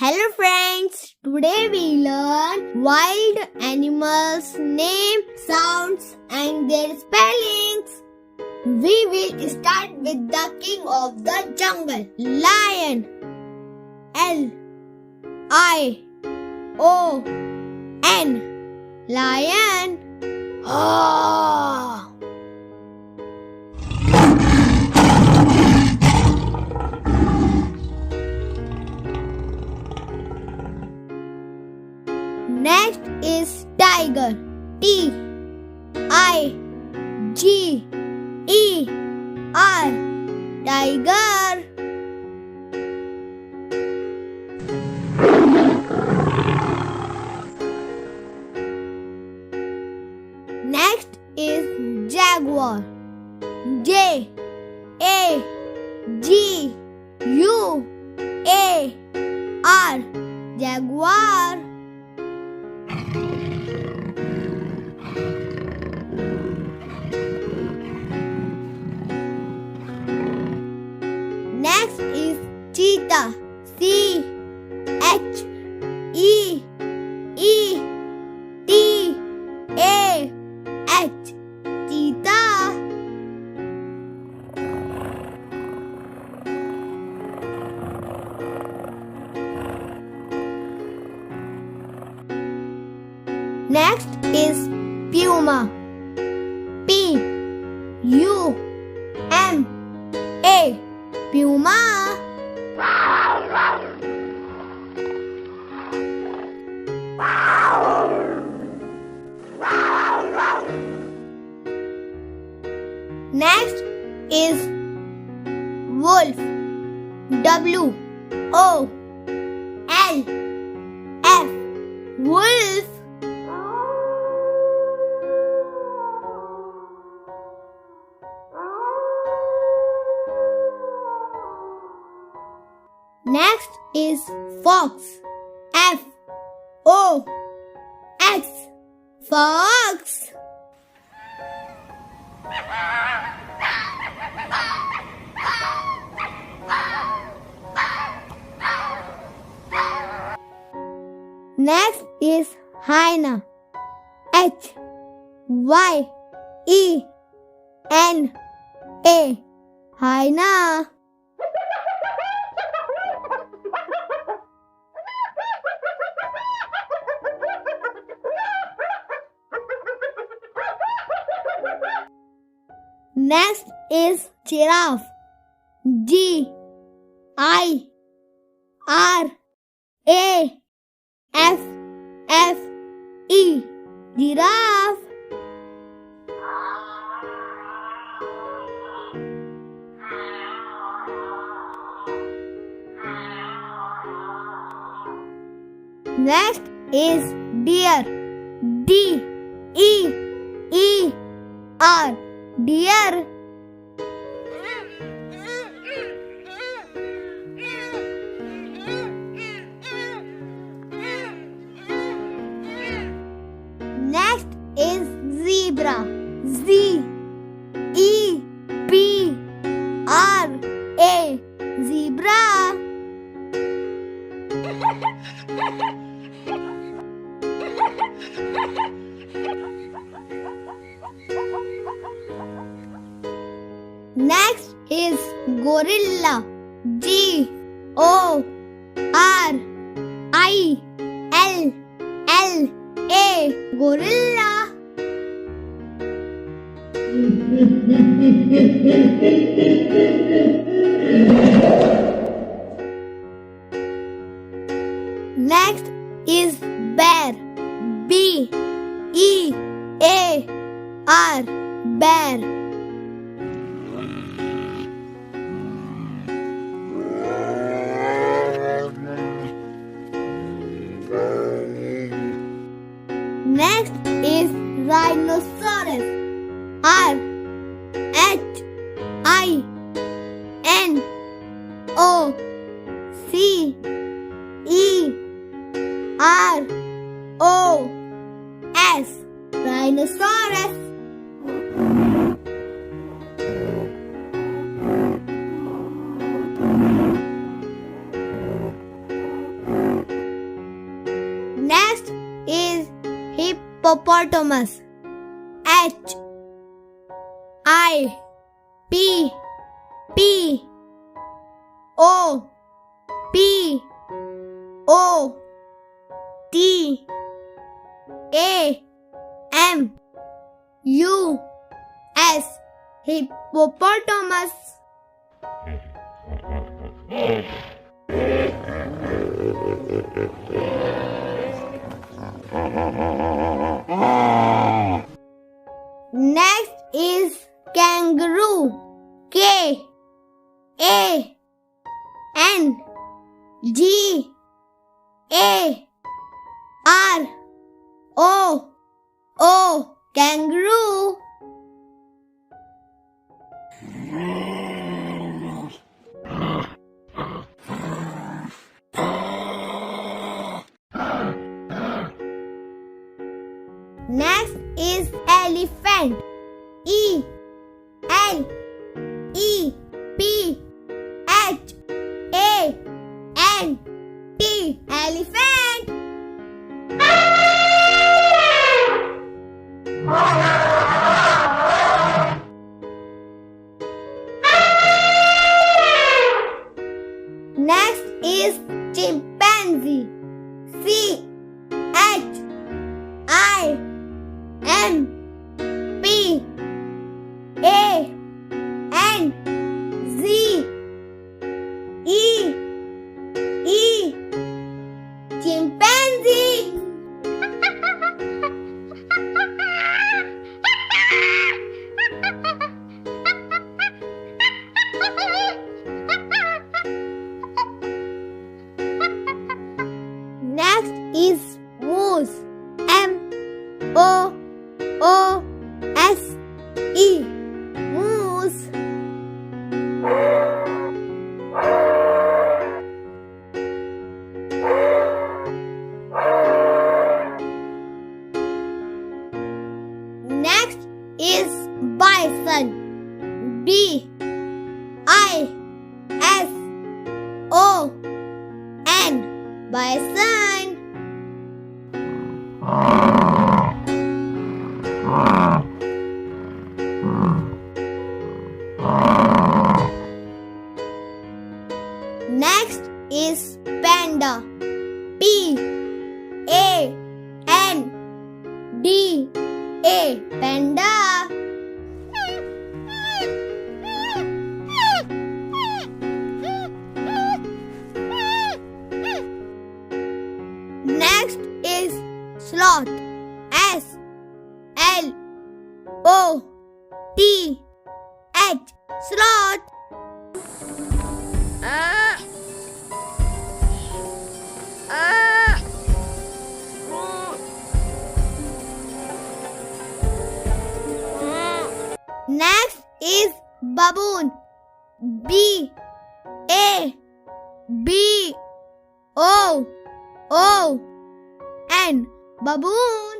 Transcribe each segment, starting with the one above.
Hello friends, today we learn wild animals' name, sounds and their spellings. We will start with the king of the jungle, lion. Lion. Lion. Oh. Next is tiger. T-I-G-E-R. Tiger. Next is jaguar. J-A-G-U-A-R. Jaguar. Next is cheetah. C-H-E-E-T-A-H. Cheetah. Next is puma. P-U-M-A. Puma. Next is wolf. W-O-L-F. Wolf. Next is fox. F-O-X. Fox. Next is hyena. H-Y-E-N-A. Hyena. Next is giraffe. G-I-R-A-F-F-E. Giraffe. Next is deer. D-E-E-R. Deer. Next is zebra. Z-E-B-R-A. Zebra. Next is gorilla. G-O-R-I-L-L-A. Gorilla. Next is bear. B-E-A-R. Bear. Next is rhinoceros. R-H-I-N-O-C-E-R-O-S. Rhinoceros. hippopotamus. H I P P O P O T A M U S hippopotamus. Next is kangaroo. K A N G A R O kangaroo. Next is elephant. E L E P H A N T elephant. Next is chimpanzee. C H I M P A N Z E E chimpanzee. Next is moose. M-O-O-S-E moose. Next is bison. B-I-S-O-N bison. Next is panda. P-A-N-D-A panda. Next is sloth. S-L-O-T-H sloth. Next is baboon. B-A-B-O-O-N baboon.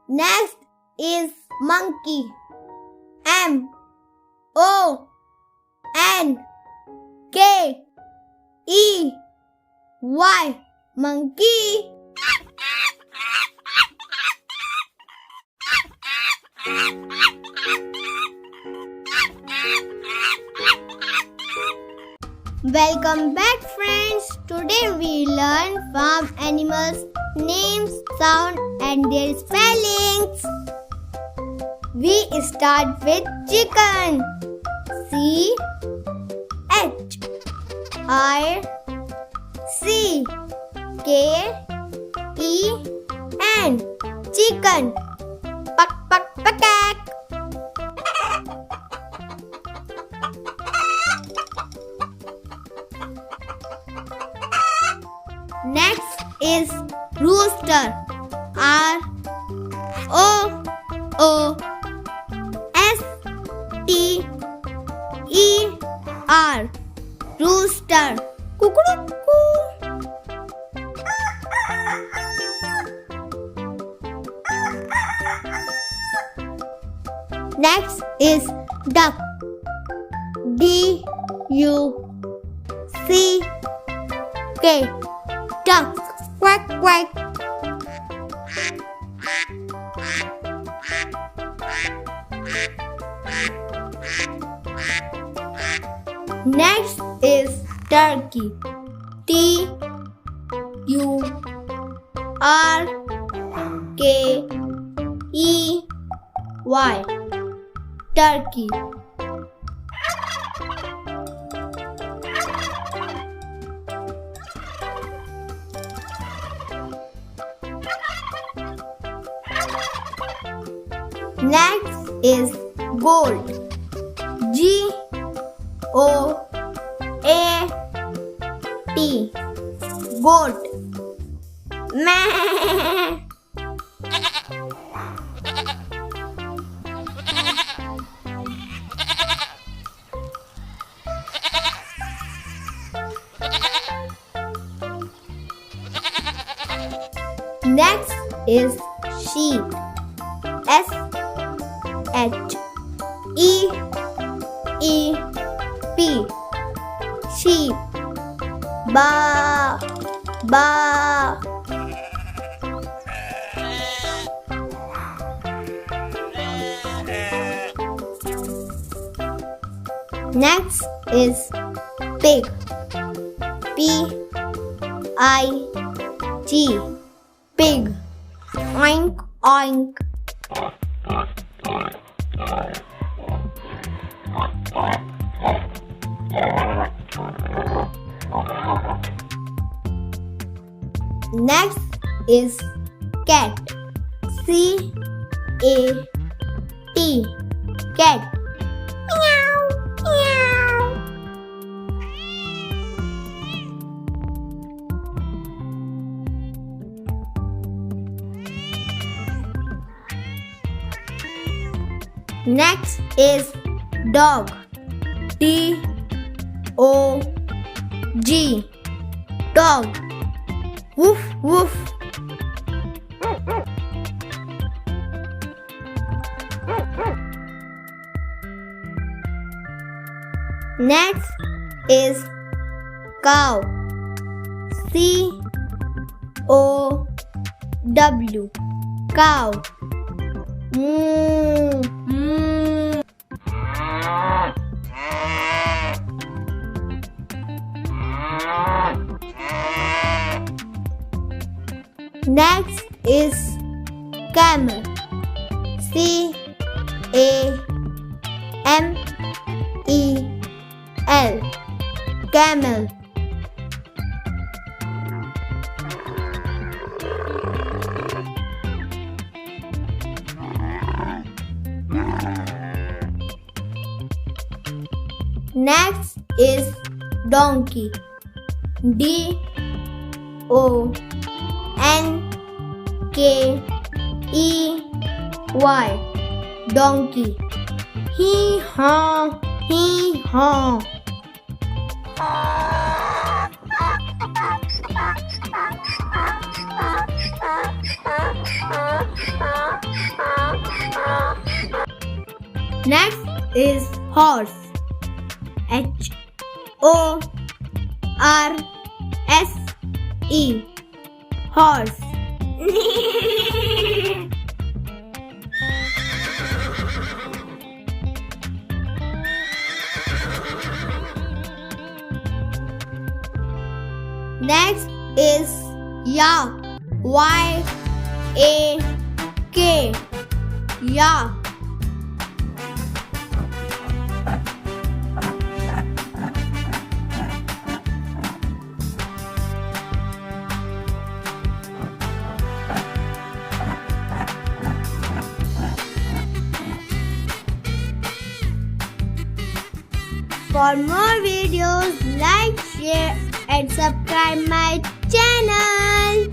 Next is monkey. M-O-N-K-E-Y monkey. Welcome back, friends. Today we learn farm animals names, sound and their spellings. We start with chicken. C H I C K E N chicken. Pak pak pakak. Next is rooster. R O O S T E R rooster. Kukuruku. Next is duck. K. Duck. Quack quack. Next is turkey. Turkey. Turkey. Next is goat. G-O-A-T. Goat. Meh. Next is sheep. S-H-E-E-P. Sheep. Ba. Next is pig. P-I-G. Pig. Oink oink. Next is cat. C-A-T. Cat. Meow, meow. Next is dog. D-O-G. Dog. Woof woof. Next is cow. C-O-W. Cow. Moo. Next is camel. C-A-M-E-L. Camel. Next is donkey. D-O-N-K-E-Y. Donkey. Hee haw, hee haw. Next is horse. H-O-R-S-E. Horse. Next is yak. Y-A-K. Yak. For more videos, like, share and subscribe my channel.